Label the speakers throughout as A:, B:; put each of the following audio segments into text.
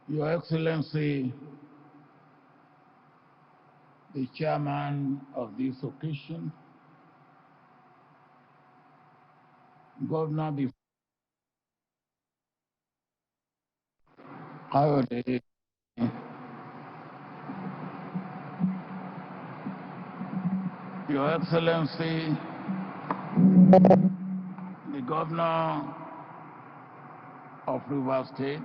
A: Your Excellency, the chairman of this occasion, Governor Coyote, Your Excellency, the Governor of Rivers State,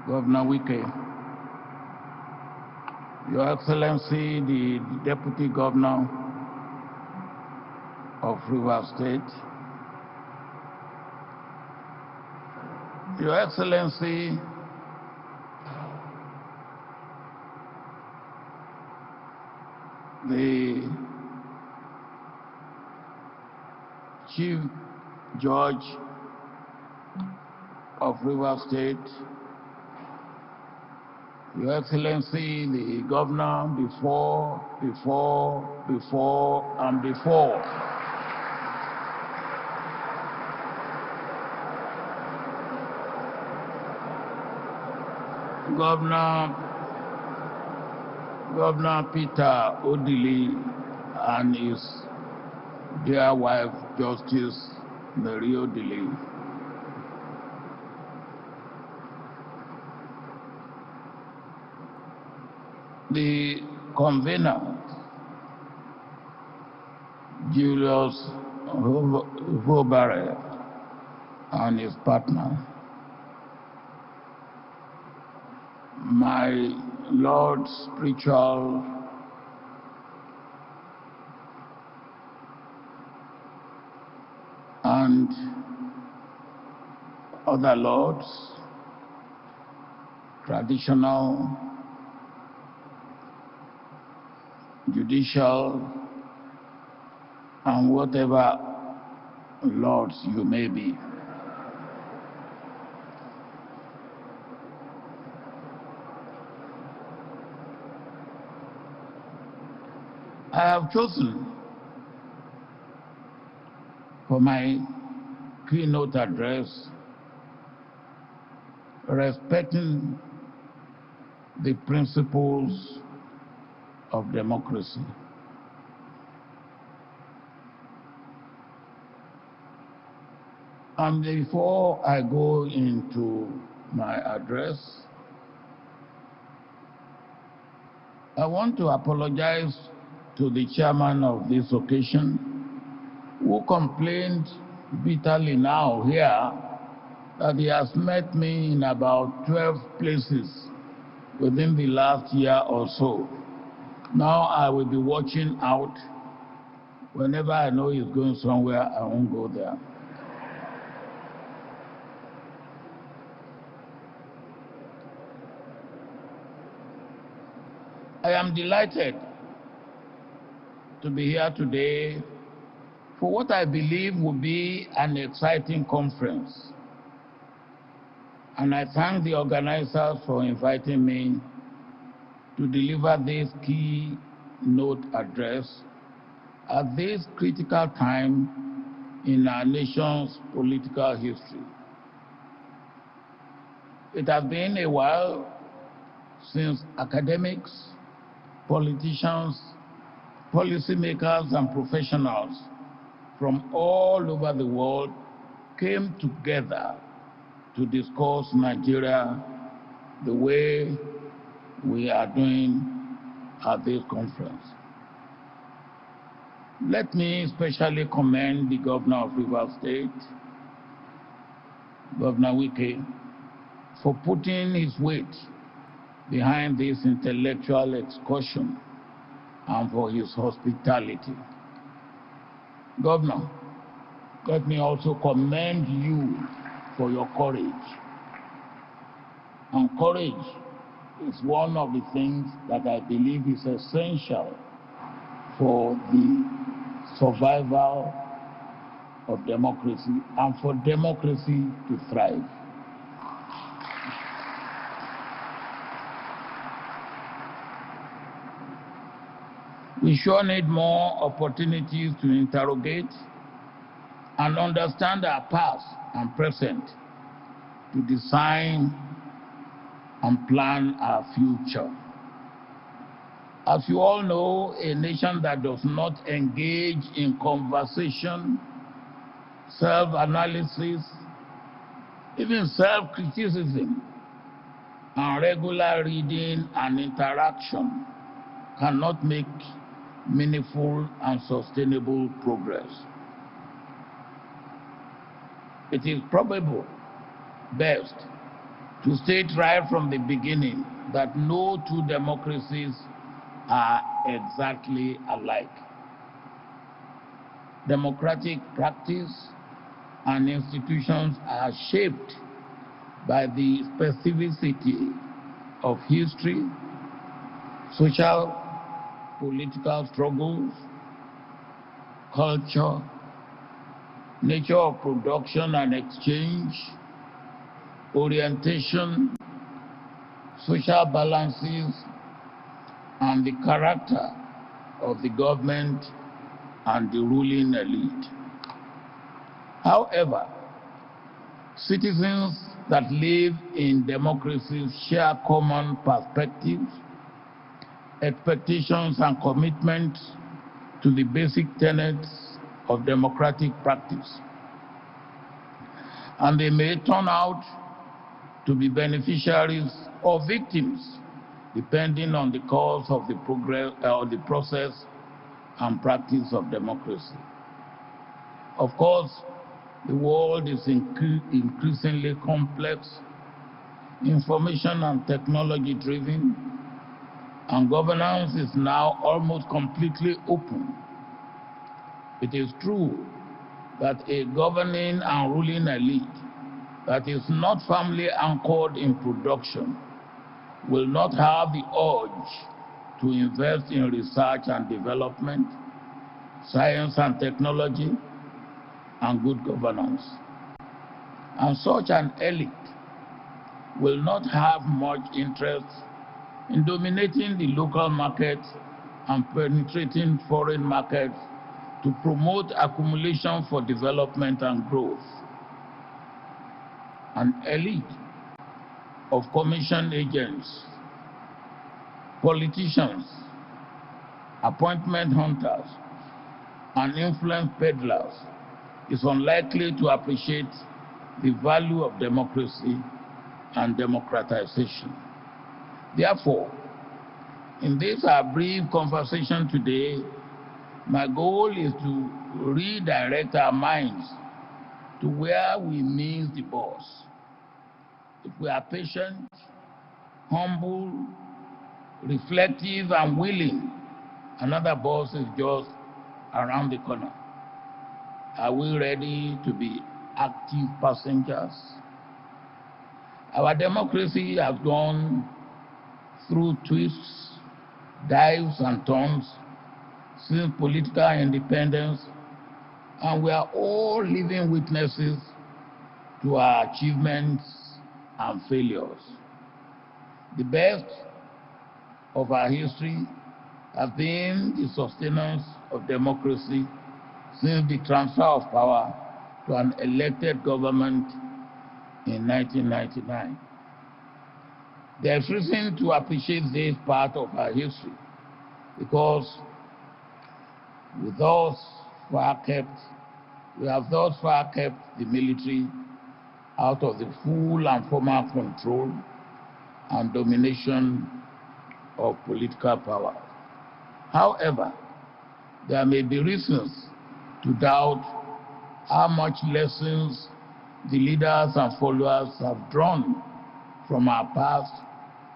A: Governor Wike, Your Excellency, the Deputy Governor of Rivers State, Your Excellency, the Chief Judge of Rivers State, Your Excellency, the Governor before, and before. Governor Peter Odili and his dear wife, Justice Mary Odili. The convener, Julius Hobare, and his partner, my Lord spiritual and other lords, traditional, judicial, and whatever lords you may be. I have chosen for my keynote address respecting the principles of democracy. And before I go into my address, I want to apologize to the chairman of this occasion, who complained bitterly now here that he has met me in about 12 places within the last year or so. Now I will be watching out. Whenever I know he's going somewhere, I won't go there. I am delighted to be here today for what I believe will be an exciting conference. And I thank the organizers for inviting me to deliver this keynote address at this critical time in our nation's political history. It has been a while since academics, politicians, policymakers, and professionals from all over the world came together to discuss Nigeria the way we are doing at this conference. Let me especially commend the Governor of Rivers State, Governor Wike, for putting his weight behind this intellectual excursion and for his hospitality. Governor, let me also commend you for your courage. And courage is one of the things that I believe is essential for the survival of democracy and for democracy to thrive. We sure need more opportunities to interrogate and understand our past and present to design and plan our future. As you all know, a nation that does not engage in conversation, self-analysis, even self-criticism, and regular reading and interaction cannot make meaningful and sustainable progress. It is probable best to state right from the beginning that no two democracies are exactly alike. Democratic practice and institutions are shaped by the specificity of history, social, political struggles, culture, nature of production and exchange, orientation, social balances, and the character of the government and the ruling elite. However, citizens that live in democracies share common perspectives, expectations, and commitments to the basic tenets of democratic practice. And they may turn out to be beneficiaries or victims, depending on the course of the progress or the process and practice of democracy. Of course, the world is increasingly complex, information and technology driven, and governance is now almost completely open. It is true that a governing and ruling elite that is not firmly anchored in production will not have the urge to invest in research and development, science and technology, and good governance. And such an elite will not have much interest in dominating the local market and penetrating foreign markets to promote accumulation for development and growth. An elite of commission agents, politicians, appointment hunters, and influence peddlers is unlikely to appreciate the value of democracy and democratization. Therefore, in this our brief conversation today, my goal is to redirect our minds to where we miss the bus. If we are patient, humble, reflective, and willing, another bus is just around the corner. Are we ready to be active passengers? Our democracy has gone through twists, dives, and turns since political independence, and we are all living witnesses to our achievements and failures. The best of our history has been the sustenance of democracy since the transfer of power to an elected government in 1999. There is reason to appreciate this part of our history because we have thus far kept the military out of the full and formal control and domination of political power. However, there may be reasons to doubt how much lessons the leaders and followers have drawn from our past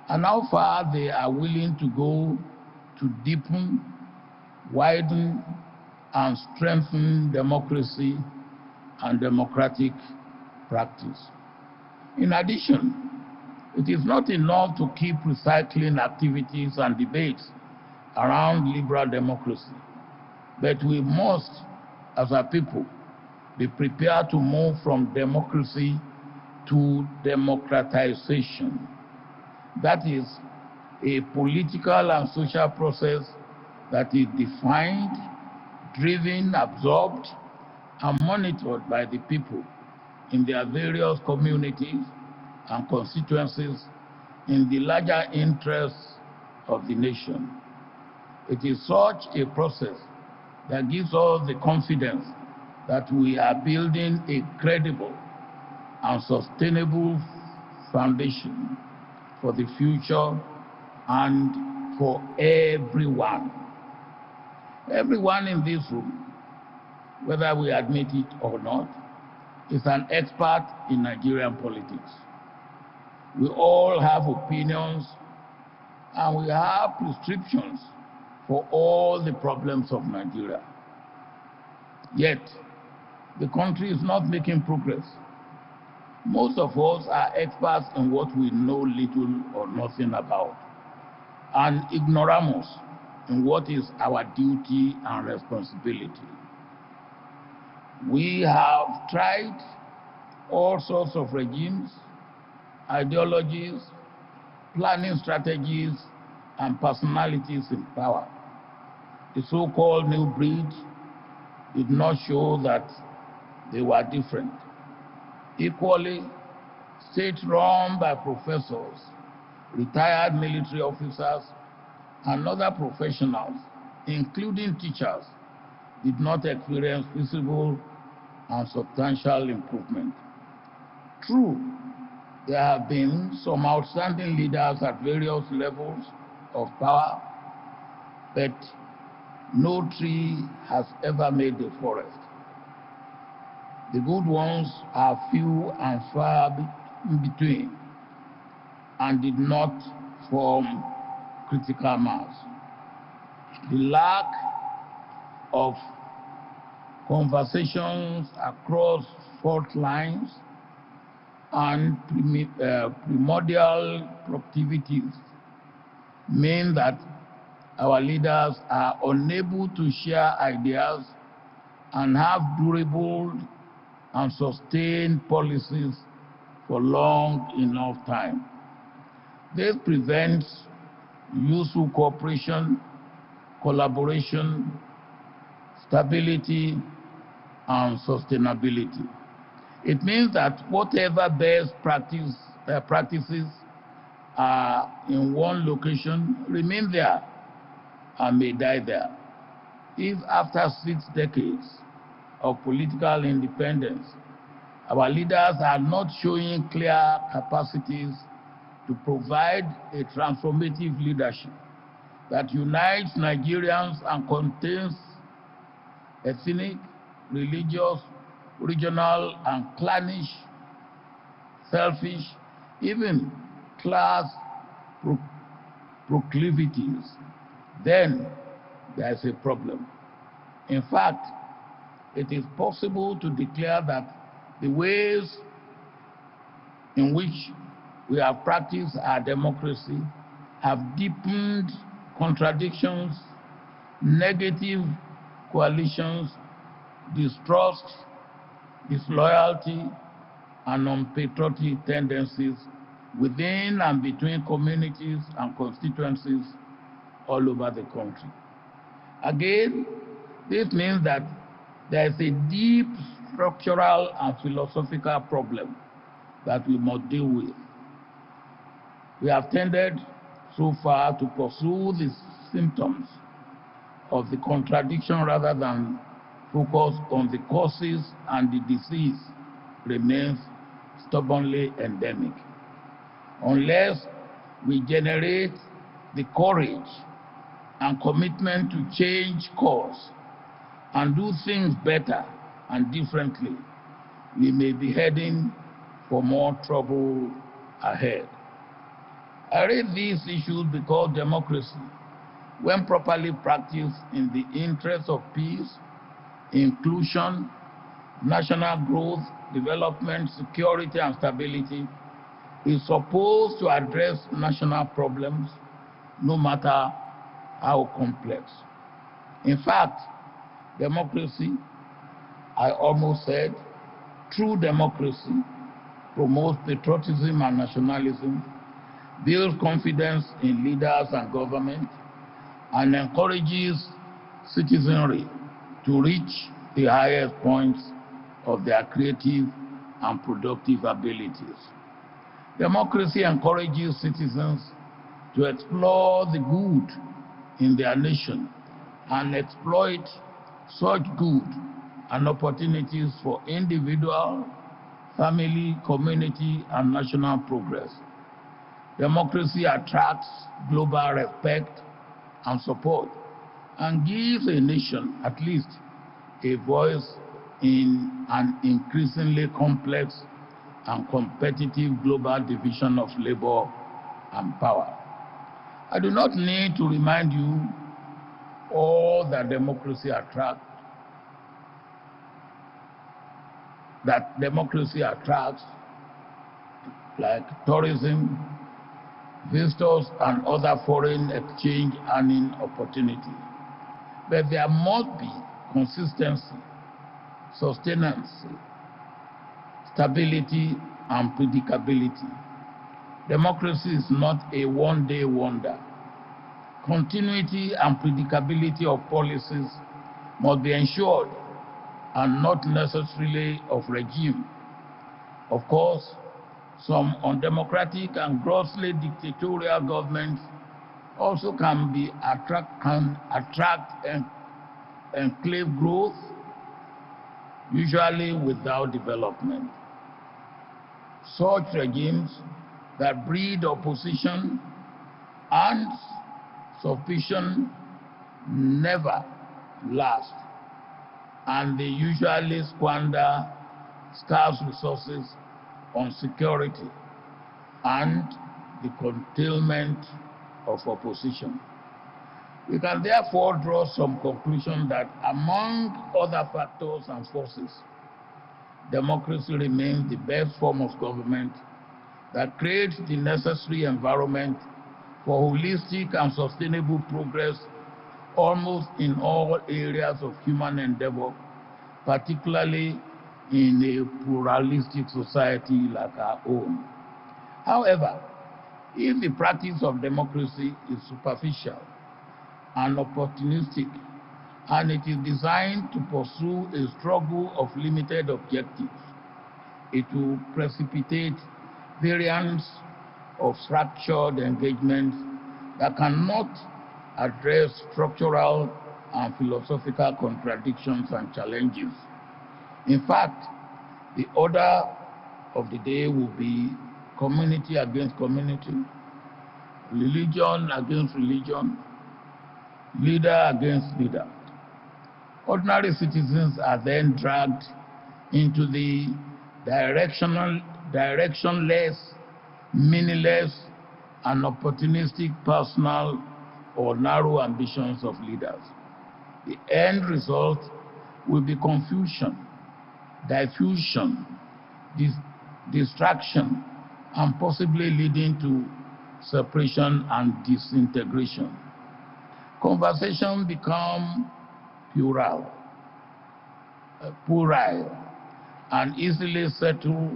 A: and how far they are willing to go to deepen, widen, and strengthen democracy and democratic practice. In addition, it is not enough to keep recycling activities and debates around liberal democracy, but we must, as a people, be prepared to move from democracy to democratization. That is a political and social process that is defined, driven, absorbed, and monitored by the people in their various communities and constituencies in the larger interests of the nation. It is such a process that gives us the confidence that we are building a credible and sustainable foundation for the future and for everyone. Everyone in this room, whether we admit it or not, is an expert in Nigerian politics. We all have opinions and we have prescriptions for all the problems of Nigeria. Yet, the country is not making progress. Most of us are experts in what we know little or nothing about, and ignoramus in what is our duty and responsibility. We have tried all sorts of regimes, ideologies, planning strategies, and personalities in power. The so-called new breed did not show that they were different. Equally, states run by professors, retired military officers, and other professionals, including teachers, did not experience visible and substantial improvement. True, there have been some outstanding leaders at various levels of power, but no tree has ever made the forest. The good ones are few and far in between and did not form critical mass. The lack of conversations across fault lines and primordial proclivities mean that our leaders are unable to share ideas and have durable and sustained policies for long enough time. This prevents useful cooperation, collaboration, stability, and sustainability. It means that whatever best practices are in one location remain there and may die there. If after 6 decades of political independence, our leaders are not showing clear capacities to provide a transformative leadership that unites Nigerians and contains ethnic, religious, regional, and clannish, selfish, even class proclivities, then there is a problem. In fact, it is possible to declare that the ways in which we have practiced our democracy have deepened contradictions, negative coalitions, distrust, disloyalty, and unpatriotic tendencies within and between communities and constituencies all over the country. Again, this means that there is a deep structural and philosophical problem that we must deal with. We have tended so far to pursue the symptoms of the contradiction rather than focus on the causes, and the disease remains stubbornly endemic. Unless we generate the courage and commitment to change course and do things better and differently, we may be heading for more trouble ahead. I raise these issues because democracy, when properly practiced in the interest of peace, inclusion, national growth, development, security, and stability, is supposed to address national problems, no matter how complex. In fact, democracy, I almost said, true democracy, promotes patriotism and nationalism, builds confidence in leaders and government, and encourages citizenry to reach the highest points of their creative and productive abilities. Democracy encourages citizens to explore the good in their nation and exploit such good and opportunities for individual, family, community, and national progress. Democracy attracts global respect and support and gives a nation at least a voice in an increasingly complex and competitive global division of labor and power. I do not need to remind you all that democracy attracts, like tourism, visitors, and other foreign exchange earning opportunities. But there must be consistency, sustenance, stability, and predictability. Democracy is not a one-day wonder. Continuity and predictability of policies must be ensured and not necessarily of regime. Of course, some undemocratic and grossly dictatorial governments also can attract enclave growth, usually without development. Such regimes that breed opposition and suspicion never last, and they usually squander scarce resources on security and the curtailment of opposition. We can therefore draw some conclusion that among other factors and forces, democracy remains the best form of government that creates the necessary environment for holistic and sustainable progress almost in all areas of human endeavor, particularly in a pluralistic society like our own. However, if the practice of democracy is superficial and opportunistic, and it is designed to pursue a struggle of limited objectives, it will precipitate variants of fractured engagements that cannot address structural and philosophical contradictions and challenges. In fact, the order of the day will be community against community, religion against religion, leader against leader. Ordinary citizens are then dragged into the directionless, meaningless, and opportunistic personal or narrow ambitions of leaders. The end result will be confusion, diffusion, distraction, and possibly leading to separation and disintegration. Conversation become puerile, and easily settle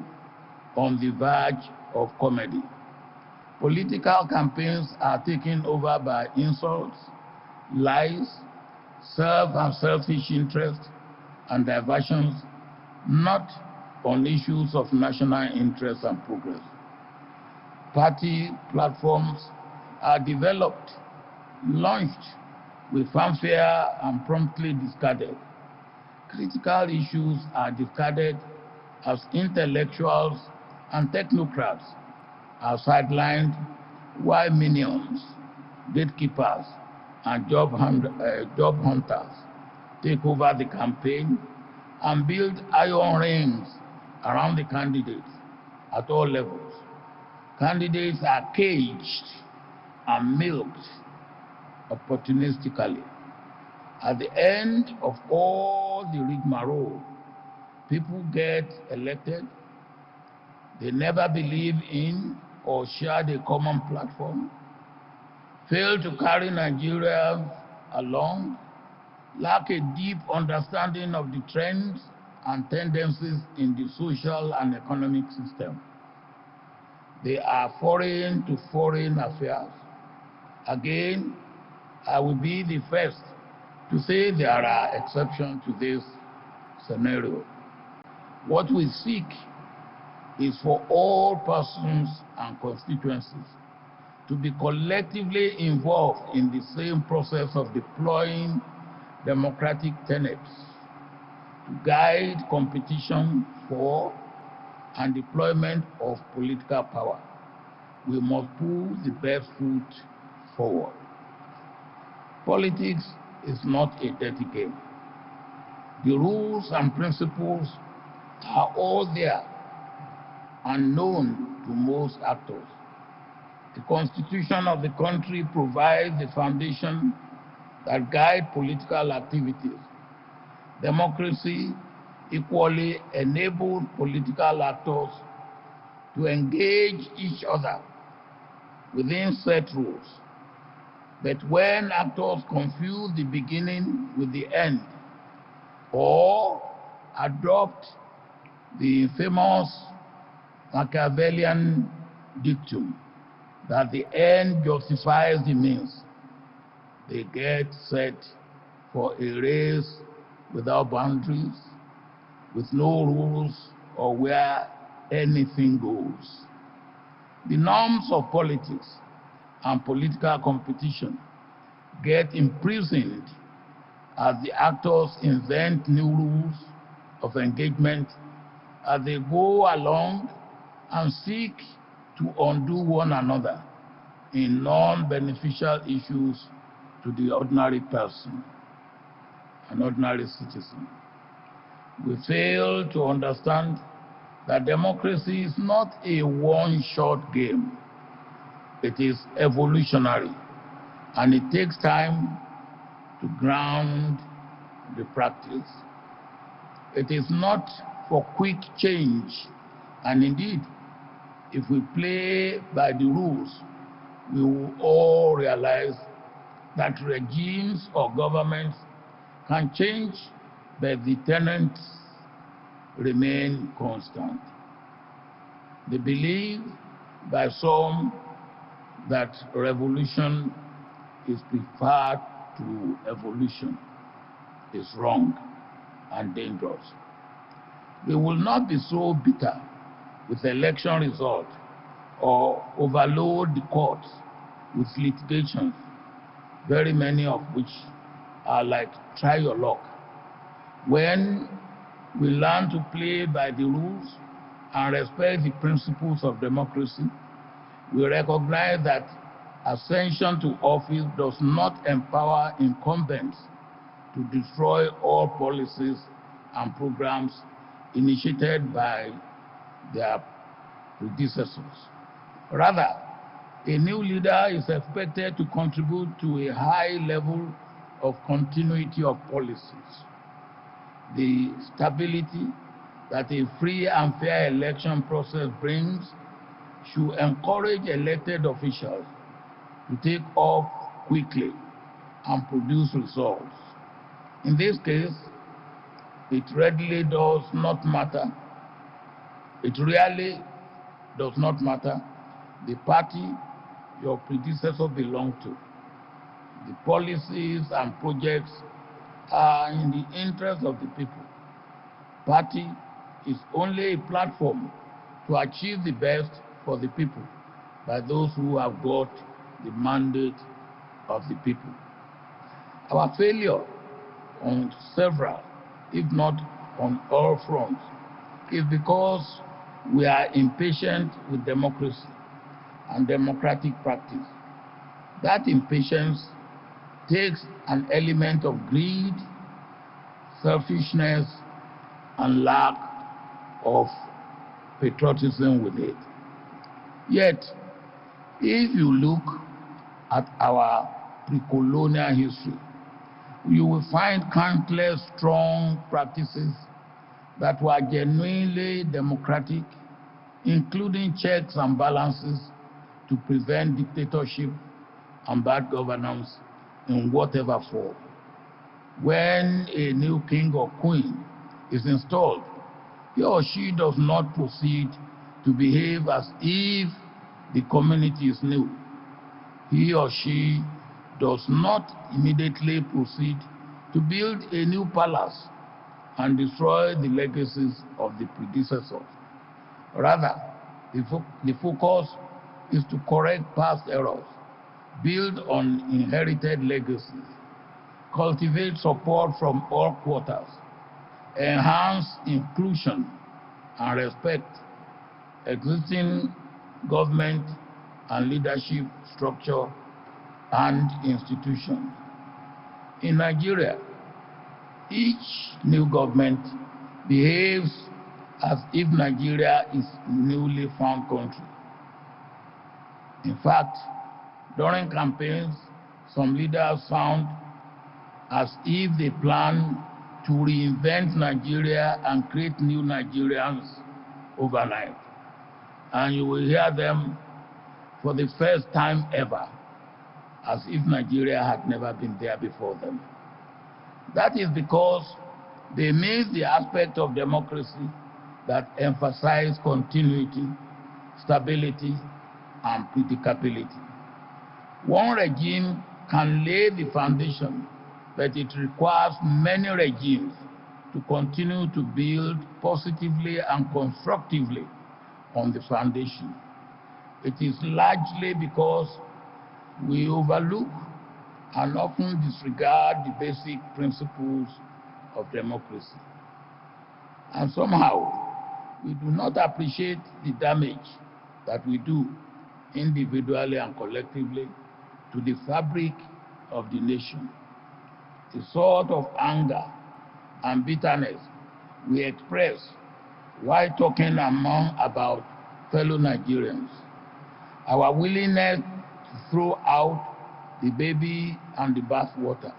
A: on the verge of comedy. Political campaigns are taken over by insults, lies, self and selfish interest, and diversions, not on issues of national interest and progress. Party platforms are developed, launched with fanfare and promptly discarded. Critical issues are discarded as intellectuals and technocrats are sidelined, while minions, gatekeepers, and job hunters take over the campaign and build iron rings around the candidates at all levels. Candidates are caged and milked opportunistically. At the end of all the rigmarole, people get elected. They never believe in or share the common platform, fail to carry Nigeria along, lack a deep understanding of the trends and tendencies in the social and economic system. They are foreign to foreign affairs. Again, I will be the first to say there are exceptions to this scenario. What we seek is for all persons and constituencies to be collectively involved in the same process of deploying democratic tenets to guide competition for and deployment of political power. We must put the best foot forward. Politics is not a dirty game. The rules and principles are all there and known to most actors. The Constitution of the country provides the foundation that guides political activities. Democracy equally enables political actors to engage each other within set rules. But when actors confuse the beginning with the end, or adopt the infamous Machiavellian dictum that the end justifies the means, they get set for a race without boundaries, with no rules or where anything goes. The norms of politics and political competition get imprisoned as the actors invent new rules of engagement as they go along and seek to undo one another in non-beneficial issues to the ordinary person, an ordinary citizen. We fail to understand that democracy is not a one-shot game. It is evolutionary, and it takes time to ground the practice. It is not for quick change, and indeed, if we play by the rules, we will all realize that regimes or governments can change, but the tenets remain constant. They believe by some that revolution is preferred to evolution is wrong and dangerous. They will not be so bitter with election results or overload the courts with litigations, very many of which are like try your luck. When we learn to play by the rules and respect the principles of democracy, we recognize that ascension to office does not empower incumbents to destroy all policies and programs initiated by their predecessors. Rather, a new leader is expected to contribute to a high level of continuity of policies. The stability that a free and fair election process brings should encourage elected officials to take off quickly and produce results. In this case, it really does not matter. It really does not matter the party your predecessor belonged to. The policies and projects are in the interest of the people. Party is only a platform to achieve the best for the people by those who have got the mandate of the people. Our failure on several, if not on all fronts, is because we are impatient with democracy and democratic practice. That impatience takes an element of greed, selfishness, and lack of patriotism with it. Yet, if you look at our pre-colonial history, you will find countless strong practices that were genuinely democratic, including checks and balances to prevent dictatorship and bad governance in whatever form. When a new king or queen is installed, he or she does not proceed to behave as if the community is new. He or she does not immediately proceed to build a new palace and destroy the legacies of the predecessors. Rather, the focus is to correct past errors, build on inherited legacies, cultivate support from all quarters, enhance inclusion and respect existing government and leadership structure and institutions. In Nigeria, each new government behaves as if Nigeria is a newly found country. In fact, during campaigns, some leaders sound as if they plan to reinvent Nigeria and create new Nigerians overnight. And you will hear them for the first time ever, as if Nigeria had never been there before them. That is because they miss the aspect of democracy that emphasizes continuity, stability, and predictability. One regime can lay the foundation, but it requires many regimes to continue to build positively and constructively on the foundation. It is largely because we overlook and often disregard the basic principles of democracy. And somehow, we do not appreciate the damage that we do individually and collectively to the fabric of the nation. The sort of anger and bitterness we express while talking about fellow Nigerians, our willingness to throw out the baby and the bathwater,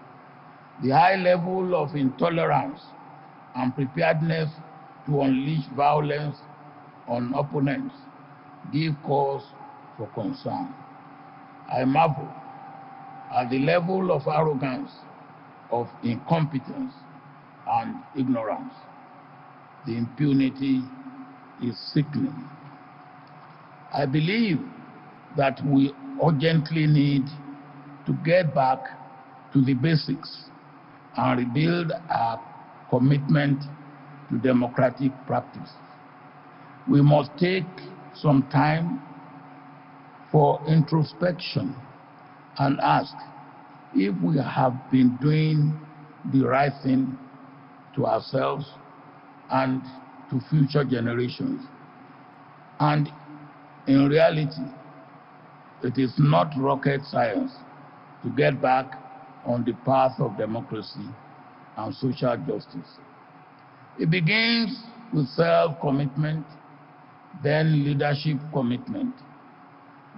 A: the high level of intolerance and preparedness to unleash violence on opponents give cause for concern. I marvel at the level of arrogance, of incompetence, and ignorance. The impunity is sickening. I believe that we urgently need to get back to the basics and rebuild our commitment to democratic practice. We must take some time for introspection and ask if we have been doing the right thing to ourselves and to future generations. And in reality, it is not rocket science to get back on the path of democracy and social justice. It begins with self-commitment, then leadership commitment.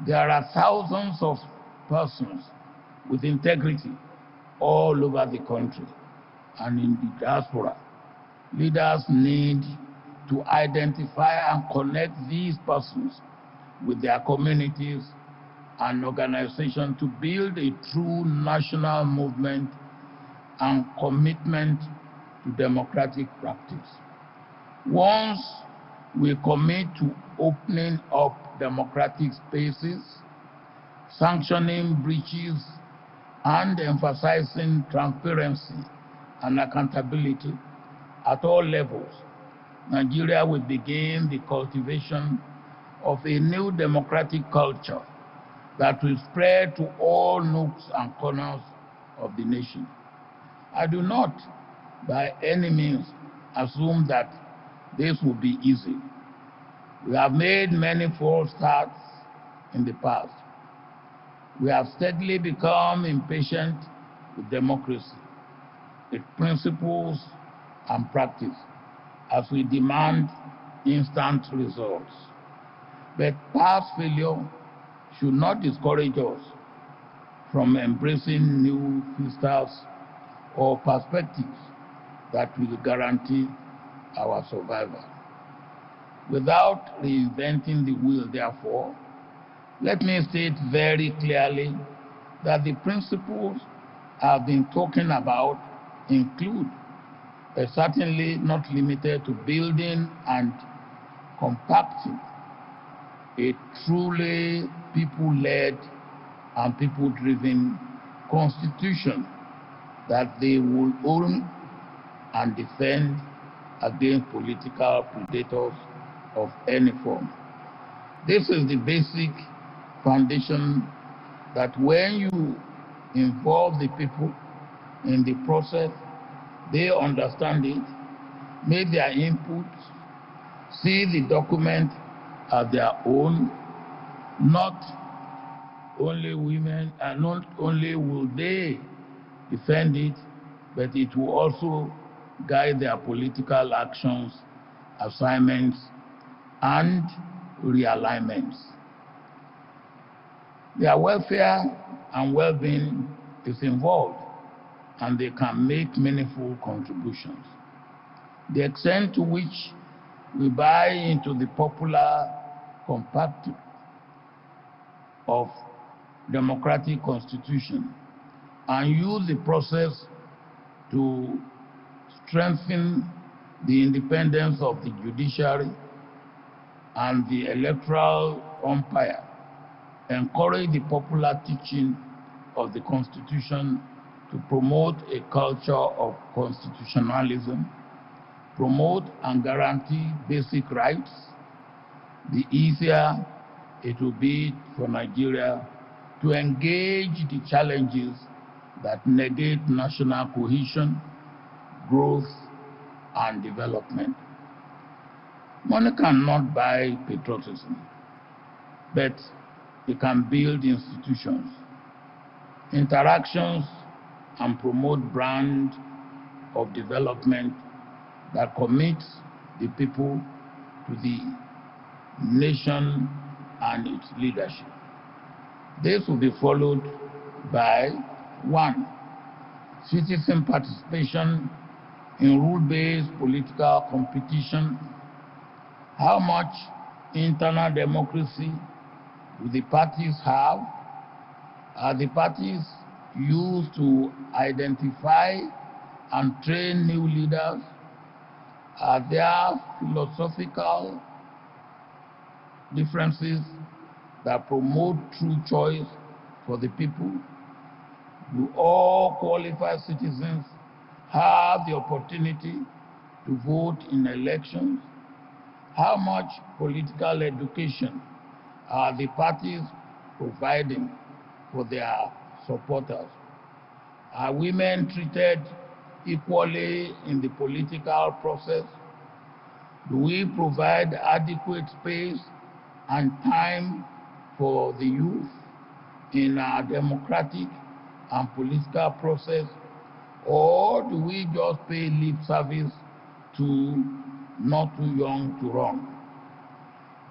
A: There are thousands of persons with integrity all over the country and in the diaspora. Leaders need to identify and connect these persons with their communities and organizations to build a true national movement and commitment to democratic practice. Once we commit to opening up democratic spaces, sanctioning breaches, and emphasizing transparency and accountability at all levels, Nigeria will begin the cultivation of a new democratic culture that will spread to all nooks and corners of the nation. I do not, by any means, assume that this will be easy. We have made many false starts in the past. We have steadily become impatient with democracy, its principles and practice, as we demand instant results. But past failure should not discourage us from embracing new vistas or perspectives that will guarantee our survival. Without reinventing the wheel, therefore, let me state very clearly that the principles I've been talking about include, but certainly not limited to, building and compacting a truly people-led and people-driven constitution that they will own and defend against political predators of any form. This is the basic foundation that when you involve the people in the process, they understand it, make their input, see the document as their own, not only women, and not only will they defend it, but it will also guide their political actions, assignments, and realignments. Their welfare and well-being is involved, and they can make meaningful contributions. The extent to which we buy into the popular compact of democratic constitution and use the process to strengthen the independence of the judiciary and the electoral umpire, encourage the popular teaching of the Constitution to promote a culture of constitutionalism, promote and guarantee basic rights, the easier it will be for Nigeria to engage the challenges that negate national cohesion, growth, and development. Money cannot buy patriotism, but it can build institutions, interactions, and promote brand of development that commits the people to the nation and its leadership. This will be followed by 1. Citizen participation in rule-based political competition. How much internal democracy do the parties have? Are the parties used to identify and train new leaders? Are there philosophical differences that promote true choice for the people? Do all qualified citizens have the opportunity to vote in elections? How much political education are the parties providing for their supporters? Are women treated equally in the political process? Do we provide adequate space and time for the youth in our democratic and political process? Or do we just pay lip service to not too young to run?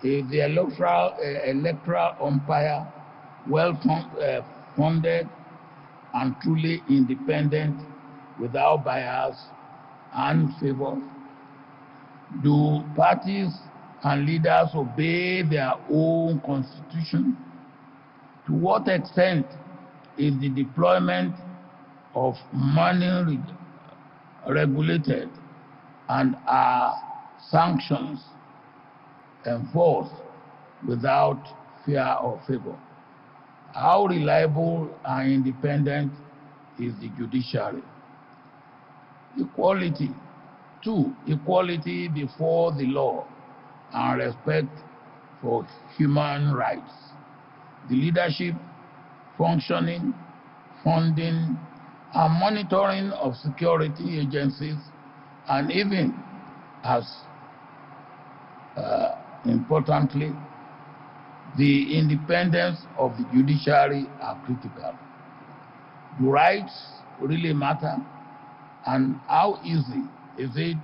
A: Is the electoral umpire well funded and truly independent without bias and favor? Do parties and leaders obey their own constitution? To what extent is the deployment of money regulated, and are sanctions enforced without fear or favor? How reliable and independent is the judiciary? Equality. 2. Equality before the law and respect for human rights. The leadership, functioning, funding, and monitoring of security agencies, and even as importantly, the independence of the judiciary are critical. Do rights really matter? And how easy is it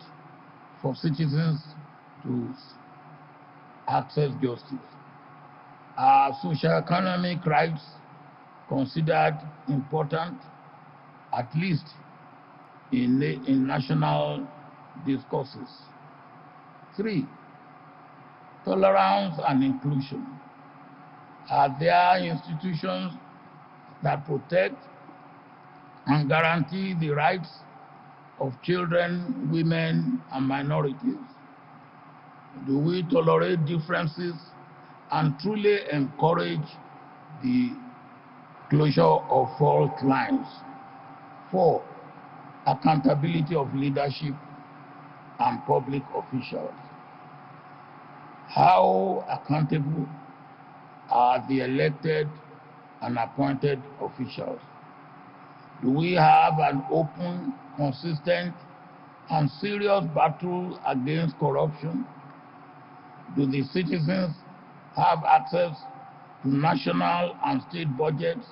A: for citizens to access justice? Are socio-economic rights considered important, at least in national discourses? 3. Tolerance and inclusion. Are there institutions that protect and guarantee the rights of children, women, and minorities? Do we tolerate differences and truly encourage the closure of fault lines? 4. Accountability of leadership and public officials. How accountable are the elected and appointed officials? Do we have an open, consistent, and serious battle against corruption? Do the citizens have access to national and state budgets?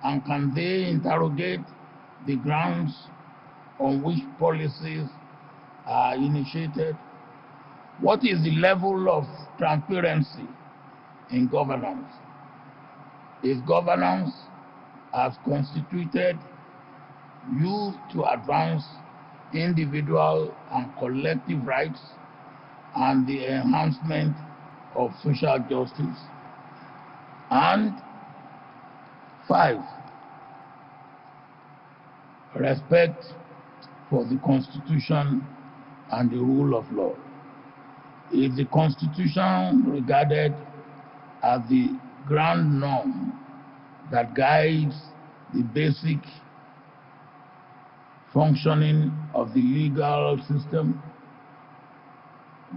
A: And can they interrogate the grounds on which policies are initiated? What is the level of transparency in governance? Is governance as constituted used to advance individual and collective rights and the enhancement of social justice? And 5, respect for the Constitution and the rule of law. Is the Constitution regarded as the grand norm that guides the basic functioning of the legal system?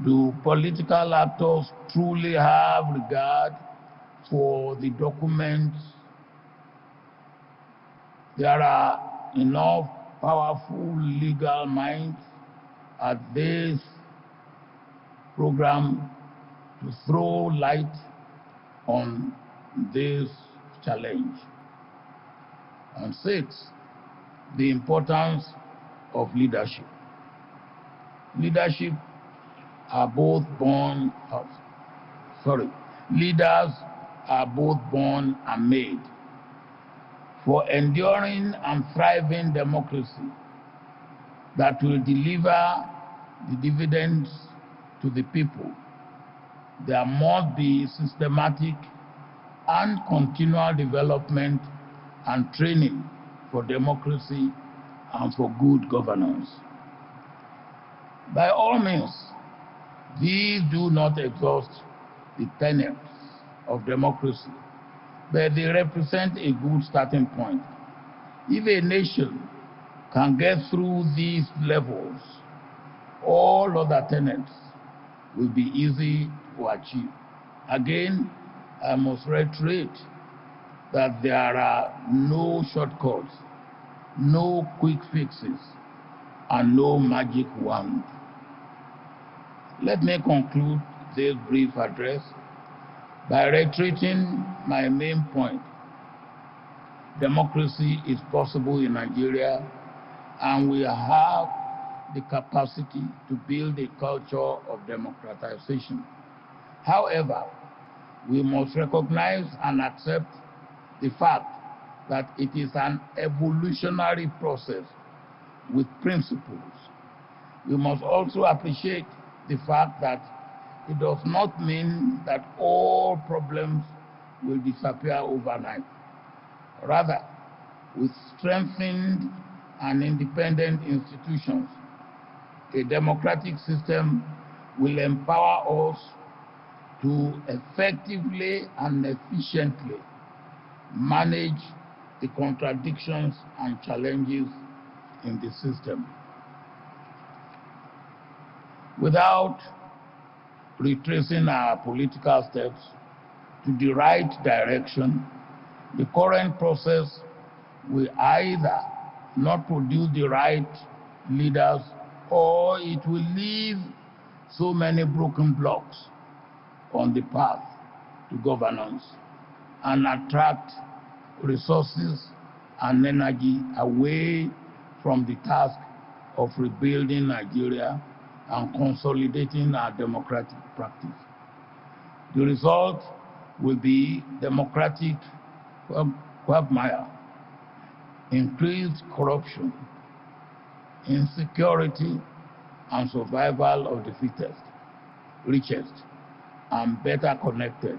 A: Do political actors truly have regard for the documents? There are enough powerful legal minds at this program to throw light on this challenge. And 6, the importance of leadership. Leaders are both born and made. For enduring and thriving democracy that will deliver the dividends to the people, there must be systematic and continual development and training for democracy and for good governance. By all means, these do not exhaust the tenets of democracy, but they represent a good starting point. If a nation can get through these levels, all other tenets will be easy to achieve. Again, I must reiterate that there are no shortcuts, no quick fixes, and no magic wand. Let me conclude this brief address by reiterating my main point. Democracy is possible in Nigeria, and we have the capacity to build a culture of democratization. However, we must recognize and accept the fact that it is an evolutionary process with principles. We must also appreciate the fact that it does not mean that all problems will disappear overnight. Rather, with strengthened and independent institutions, a democratic system will empower us to effectively and efficiently manage the contradictions and challenges in the system. Without retracing our political steps to the right direction, the current process will either not produce the right leaders, or it will leave so many broken blocks on the path to governance and attract resources and energy away from the task of rebuilding Nigeria and consolidating our democratic practice. The result will be democratic quagmire, increased corruption, insecurity, and survival of the fittest, richest, and better connected,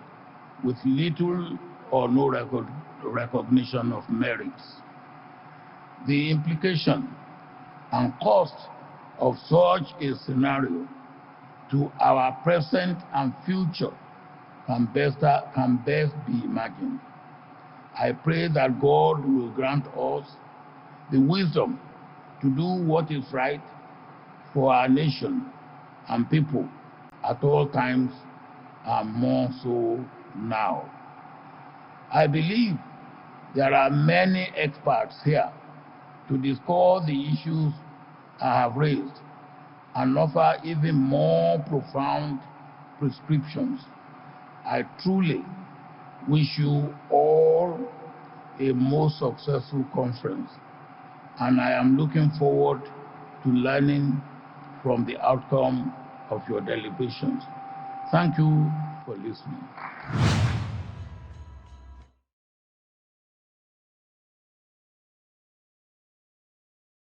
A: with little or no recognition of merits. The implication and cost of such a scenario to our present and future can best be imagined. I pray that God will grant us the wisdom to do what is right for our nation and people at all times and more so now. I believe there are many experts here to discuss the issues I have raised and offer even more profound prescriptions. I truly wish you all a most successful conference, and I am looking forward to learning from the outcome of your deliberations. Thank you for listening.